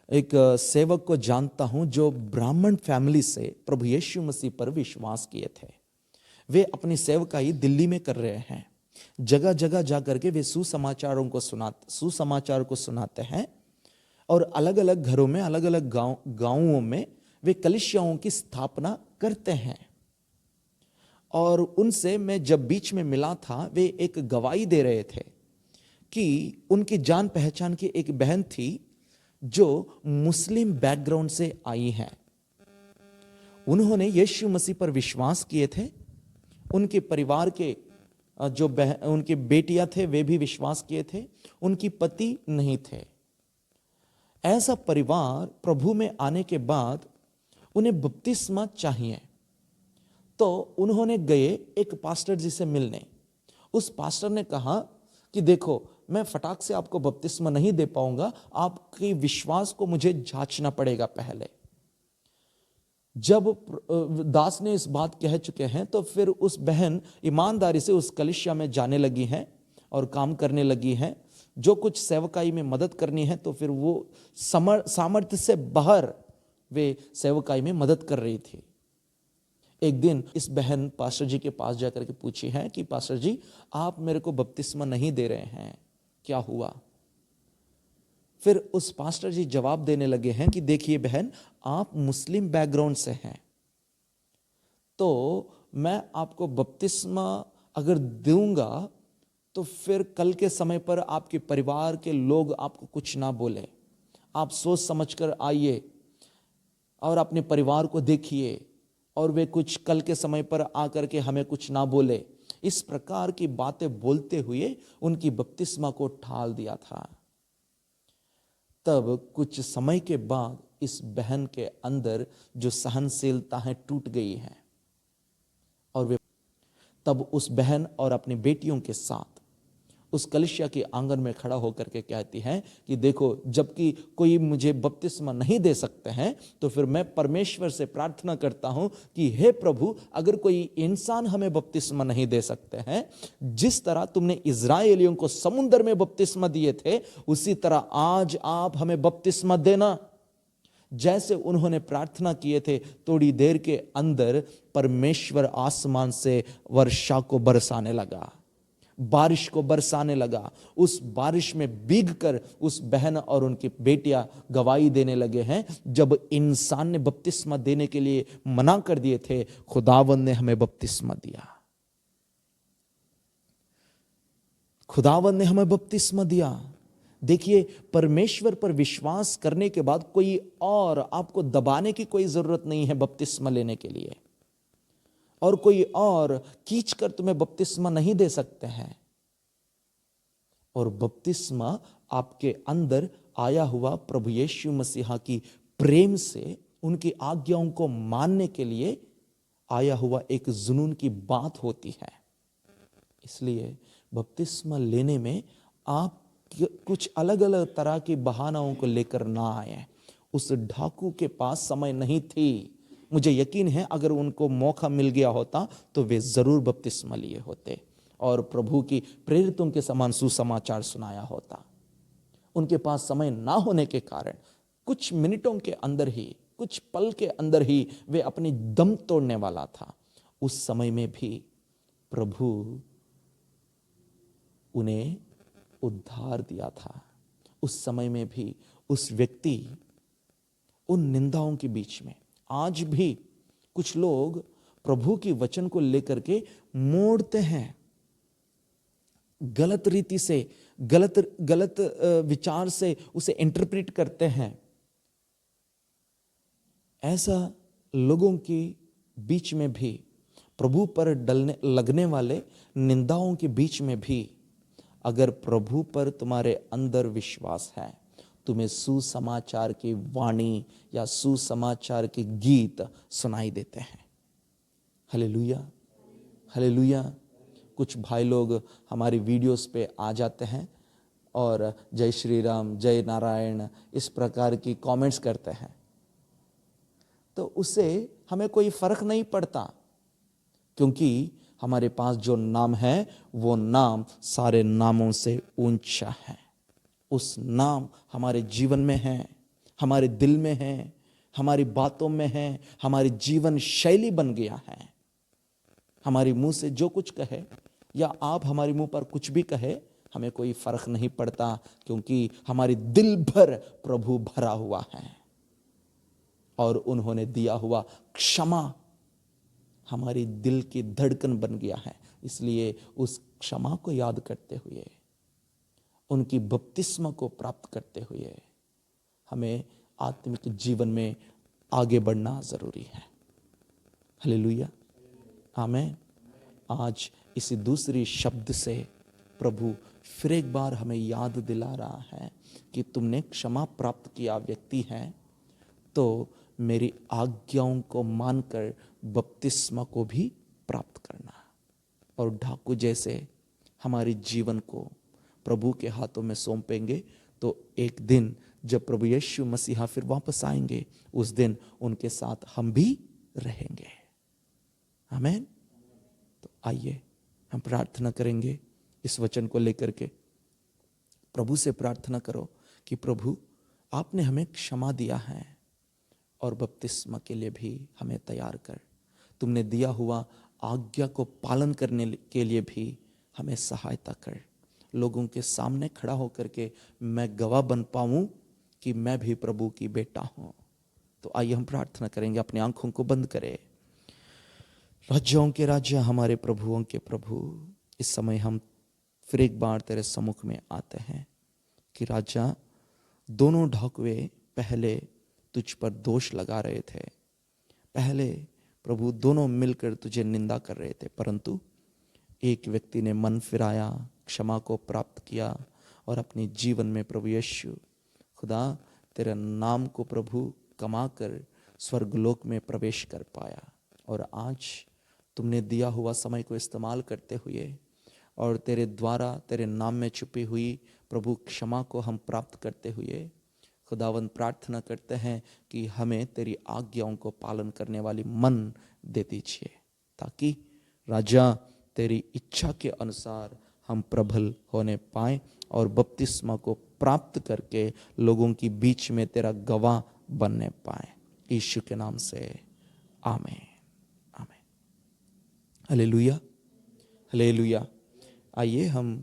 एक सेवक को जानता हूं जो ब्राह्मण फैमिली से प्रभु यीशु मसीह पर विश्वास किए थे। वे अपनी सेवकाई दिल्ली में कर रहे हैं। जगह जगह जा करके वे सुसमाचार को सुनाते हैं और अलग अलग घरों में, अलग अलग गांवों में वे कलीसियाओं की स्थापना करते हैं। और उनसे मैं जब बीच में मिला था, वे एक गवाही दे रहे थे कि उनकी जान पहचान की एक बहन थी जो मुस्लिम बैकग्राउंड से आई है। उन्होंने यीशु मसीह पर विश्वास किए थे। उनके परिवार के जो उनके बेटियां थे वे भी विश्वास किए थे। उनकी पति नहीं थे। ऐसा परिवार प्रभु में आने के बाद उन्हें बपतिस्मा चाहिए, तो उन्होंने गए एक पास्टर जी से मिलने। उस पास्टर ने कहा कि देखो, मैं फटाक से आपको बपतिस्मा नहीं दे पाऊंगा, आपके विश्वास को मुझे जांचना पड़ेगा पहले। जब दास ने इस बात कह चुके हैं तो फिर उस बहन ईमानदारी से उस कलीसिया में जाने लगी हैं और काम करने लगी हैं। जो कुछ सेवकाई में मदद करनी है तो फिर वो सामर्थ्य से बाहर वे सेवकाई में मदद कर रही थी। एक दिन इस बहन पास्टर जी के पास जाकर के पूछी है कि पास्टर जी, आप मेरे को बपतिस्मा नहीं दे रहे हैं, क्या हुआ? फिर उस पास्टर जी जवाब देने लगे हैं कि देखिए बहन, आप मुस्लिम बैकग्राउंड से हैं, तो मैं आपको बपतिस्मा अगर दूंगा तो फिर कल के समय पर आपके परिवार के लोग आपको कुछ ना बोले। आप सोच समझकर आइए और अपने परिवार को देखिए और वे कुछ कल के समय पर आकर के हमें कुछ ना बोले। इस प्रकार की बातें बोलते हुए उनकी बपतिस्मा को टाल दिया था। तब कुछ समय के बाद इस बहन के अंदर जो सहनशीलता है टूट गई है और वे तब उस बहन और अपनी बेटियों के साथ उस कलीसिया के आंगन में खड़ा होकर के कहती है कि देखो, जबकि कोई मुझे बपतिस्मा नहीं दे सकते हैं तो फिर मैं परमेश्वर से प्रार्थना करता हूं कि हे प्रभु, अगर कोई इंसान हमें बपतिस्मा नहीं दे सकते हैं, जिस तरह तुमने इजराइलियों को समुद्र में बपतिस्मा दिए थे, उसी तरह आज आप हमें बपतिस्मा देना। जैसे उन्होंने प्रार्थना किए थे, थोड़ी देर के अंदर परमेश्वर आसमान से वर्षा को बरसाने लगा, बारिश को बरसाने लगा। उस बारिश में भीगकर उस बहन और उनकी बेटियां गवाही देने लगे हैं, जब इंसान ने बपतिस्मा देने के लिए मना कर दिए थे, खुदावंद ने हमें बपतिस्मा दिया। खुदावंद ने हमें बपतिस्मा दिया। देखिए, परमेश्वर पर विश्वास करने के बाद कोई और आपको दबाने की कोई जरूरत नहीं है बपतिस्मा लेने के लिए, और कोई और खींचकर तुम्हें बपतिस्मा नहीं दे सकते हैं। और बपतिस्मा आपके अंदर आया हुआ प्रभु यीशु मसीहा की प्रेम से, उनकी आज्ञाओं को मानने के लिए आया हुआ एक जुनून की बात होती है। इसलिए बपतिस्मा लेने में आप कुछ अलग अलग तरह की बहानाओं को लेकर ना आए। उस ढाकू के पास समय नहीं थी। मुझे यकीन है अगर उनको मौका मिल गया होता तो वे जरूर बपतिस्मा लिए होते और प्रभु की प्रेरितों के समान सुसमाचार सुनाया होता। उनके पास समय ना होने के कारण कुछ मिनटों के अंदर ही, कुछ पल के अंदर ही वे अपनी दम तोड़ने वाला था। उस समय में भी प्रभु उन्हें उद्धार दिया था। उस समय में भी उस व्यक्ति उन निंदाओं के बीच में, आज भी कुछ लोग प्रभु की वचन को लेकर के मोड़ते हैं, गलत रीति से, गलत विचार से उसे इंटरप्रेट करते हैं। ऐसा लोगों के बीच में भी, प्रभु पर लगने वाले निंदाओं के बीच में भी, अगर प्रभु पर तुम्हारे अंदर विश्वास है, तुम्हें सुसमाचार की वाणी या सुसमाचार के गीत सुनाई देते हैं। Hallelujah, hallelujah. कुछ भाई लोग हमारी वीडियोस पे आ जाते हैं और जय श्री राम, जय नारायण, इस प्रकार की कमेंट्स करते हैं, तो उससे हमें कोई फर्क नहीं पड़ता, क्योंकि हमारे पास जो नाम है वो नाम सारे नामों से ऊंचा है। उस नाम हमारे जीवन में है। हमारे दिल में है, हमारी बातों में है, हमारी जीवन शैली बन गया है। हमारे मुंह से जो कुछ कहे या आप हमारे मुंह पर कुछ भी कहे, हमें कोई फर्क नहीं पड़ता, क्योंकि हमारी दिल भर प्रभु भरा हुआ है और उन्होंने दिया हुआ क्षमा हमारी दिल की धड़कन बन गया है। इसलिए उस क्षमा को याद करते हुए, उनकी बपतिस्मा को प्राप्त करते हुए हमें आत्मिक जीवन में आगे बढ़ना जरूरी है। हालेलुया, आमीन। आज इसी दूसरी शब्द से प्रभु फिर एक बार हमें याद दिला रहा है कि तुमने क्षमा प्राप्त किया व्यक्ति है तो मेरी आज्ञाओं को मानकर बपतिस्मा को भी प्राप्त करना। और डाकू जैसे हमारे जीवन को प्रभु के हाथों में सौंपेंगे तो एक दिन जब प्रभु यीशु मसीहा फिर वापस आएंगे, उस दिन उनके साथ हम भी रहेंगे। आमीन। तो आइए हम प्रार्थना करेंगे इस वचन को लेकर के। प्रभु से प्रार्थना करो कि प्रभु आपने हमें क्षमा दिया है और बपतिस्मा के लिए भी हमें तैयार कर। तुमने दिया हुआ आज्ञा को पालन करने के लिए भी हमें सहायता कर। लोगों के सामने खड़ा होकर के मैं गवाह बन पाऊं कि मैं भी प्रभु की बेटा हूं। तो आइए हम प्रार्थना करेंगे, अपनी आंखों को बंद करें। राज्यों के राजा, हमारे प्रभुओं के प्रभु, इस समय हम फिर एक बार तेरे सम्मुख में आते हैं कि राजा, दोनों ढाकुए पहले तुझ पर दोष लगा रहे थे। पहले प्रभु दोनों मिलकर तुझे निंदा कर रहे थे, परंतु एक व्यक्ति ने मन फिराया, क्षमा को प्राप्त किया और अपने जीवन में प्रभु यीशु खुदा तेरे नाम को प्रभु कमा कर स्वर्गलोक में प्रवेश कर पाया। और आज तुमने दिया हुआ समय को इस्तेमाल करते हुए और तेरे द्वारा तेरे नाम में छुपी हुई प्रभु क्षमा को हम प्राप्त करते हुए खुदावंद प्रार्थना करते हैं कि हमें तेरी आज्ञाओं को पालन करने वाली मन दे दीजिए, ताकि राजा तेरी इच्छा के अनुसार हम प्रबल होने पाएं और बपतिस्मा को प्राप्त करके लोगों की बीच में तेरा गवाह बनने पाएं। यीशु के नाम से आमीन, आमीन। Hallelujah, hallelujah. आइए हम